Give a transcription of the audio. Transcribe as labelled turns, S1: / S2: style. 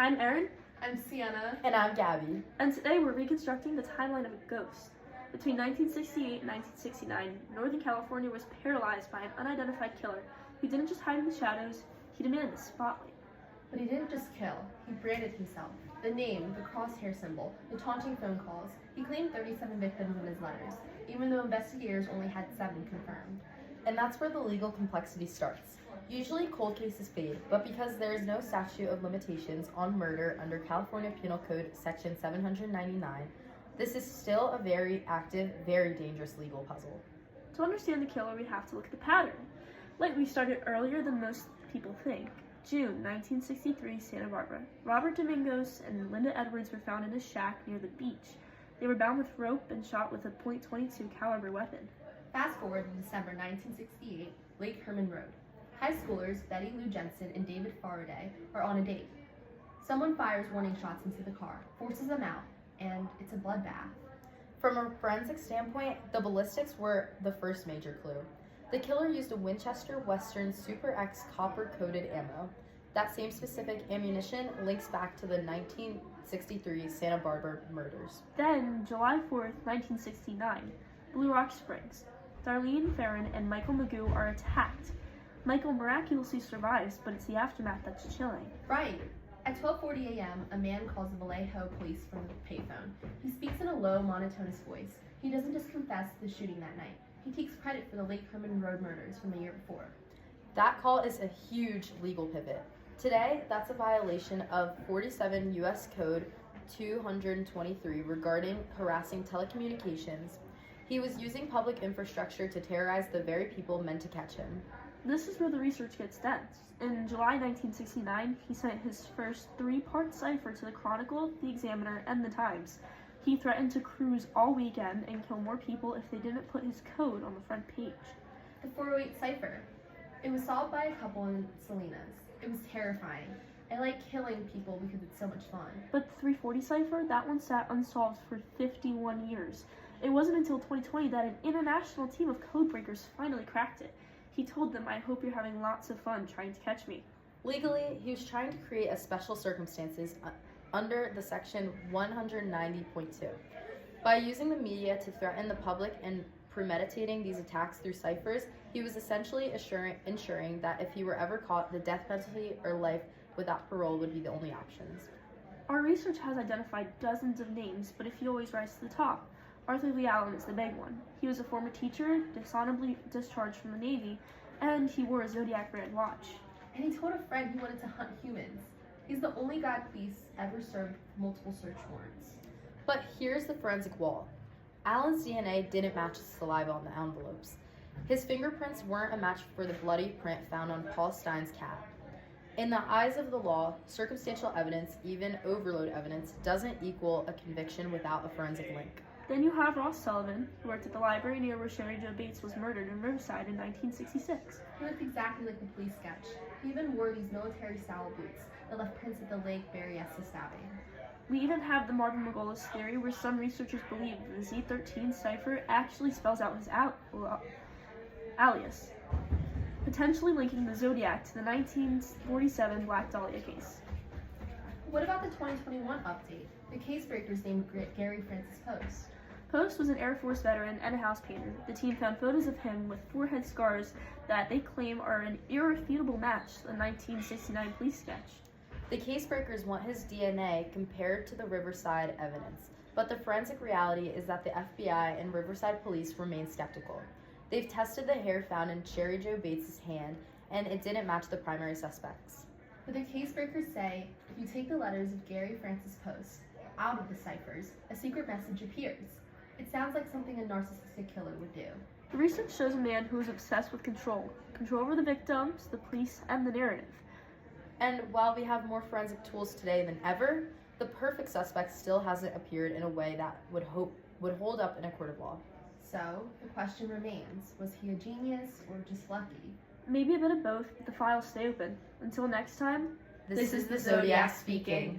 S1: I'm Erin.
S2: I'm Sienna.
S3: And I'm Gabby.
S1: And today we're reconstructing the timeline of a ghost. Between 1968 and 1969, Northern California was paralyzed by an unidentified killer who didn't just hide in the shadows, he demanded the spotlight.
S2: But he didn't just kill, he branded himself. The name, the crosshair symbol, the taunting phone calls. He claimed 37 victims in his letters, even though investigators only had 7 confirmed.
S3: And that's where the legal complexity starts. Usually cold cases fade, but because there is no statute of limitations on murder under California Penal Code Section 799, this is still a very active, very dangerous legal puzzle.
S1: To understand the killer, we have to look at the pattern. Like we started earlier than most people think. June 1963, Santa Barbara. Robert Domingos and Linda Edwards were found in a shack near the beach. They were bound with rope and shot with a .22 caliber weapon.
S2: Fast forward to December 1968, Lake Herman Road. High schoolers Betty Lou Jensen and David Faraday are on a date. Someone fires warning shots into the car, forces them out, and it's a bloodbath.
S3: From a forensic standpoint, the ballistics were the first major clue. The killer used a Winchester Western Super X copper-coated ammo. That same specific ammunition links back to the 1963 Santa Barbara murders.
S1: Then, July 4th, 1969, Blue Rock Springs. Darlene Farron and Michael Magoo are attacked. Michael miraculously survives, but it's the aftermath that's chilling.
S2: Right. At 12:40 a.m., a man calls the Vallejo police from the payphone. He speaks in a low, monotonous voice. He doesn't just confess to the shooting that night. He takes credit for the Lake Herman Road murders from the year before.
S3: That call is a huge legal pivot. Today, that's a violation of 47 U.S. Code 223 regarding harassing telecommunications. He was using public infrastructure to terrorize the very people meant to catch him.
S1: This is where the research gets dense. In July 1969, he sent his first 3-part cipher to the Chronicle, the Examiner, and the Times. He threatened to cruise all weekend and kill more people if they didn't put his code on the front page.
S2: The 408 Cipher. It was solved by a couple in Salinas. It was terrifying. I like killing people because it's so much fun.
S1: But the 340 cipher, that one sat unsolved for 51 years. It wasn't until 2020 that an international team of codebreakers finally cracked it. He told them, "I hope you're having lots of fun trying to catch me."
S3: Legally, he was trying to create a special circumstances under the section 190.2. By using the media to threaten the public and premeditating these attacks through ciphers, he was essentially ensuring that if he were ever caught, the death penalty or life without parole would be the only options.
S1: Our research has identified dozens of names, but a few always rise to the top. Arthur Lee Allen is the big one. He was a former teacher, dishonorably discharged from the Navy, and he wore a Zodiac brand watch.
S2: And he told a friend he wanted to hunt humans. He's the only guy police ever served multiple search warrants.
S3: But here's the forensic wall. Allen's DNA didn't match the saliva on the envelopes. His fingerprints weren't a match for the bloody print found on Paul Stein's cat. In the eyes of the law, circumstantial evidence, even overload evidence, doesn't equal a conviction without a forensic link.
S1: Then you have Ross Sullivan, who worked at the library near where Sherry Jo Bates was murdered in Riverside in 1966.
S2: He looked exactly like the police sketch. He even wore these military-style boots that left prints at the lake Berryessa stabbing.
S1: We even have the Marvin Margolis theory, where some researchers believe the Z13 cipher actually spells out his alias, potentially linking the Zodiac to the 1947 Black Dahlia case.
S2: What about the 2021 update? The case breakers named Gary Francis Post.
S1: Post was an Air Force veteran and a house painter. The team found photos of him with forehead scars that they claim are an irrefutable match to the 1969 police sketch.
S3: The case breakers want his DNA compared to the Riverside evidence, but the forensic reality is that the FBI and Riverside police remain skeptical. They've tested the hair found in Sherry Jo Bates' hand, and it didn't match the primary suspects.
S2: But the case breakers say if you take the letters of Gary Francis Post out of the ciphers, a secret message appears. It sounds like something a narcissistic killer would do.
S1: The research shows a man who is obsessed with control over the victims, the police, and the narrative.
S3: And while we have more forensic tools today than ever, the perfect suspect still hasn't appeared in a way that would hold up in a court of law.
S2: So, the question remains, was he a genius or just lucky?
S1: Maybe a bit of both, but the files stay open. Until next time,
S3: This is the Zodiac speaking.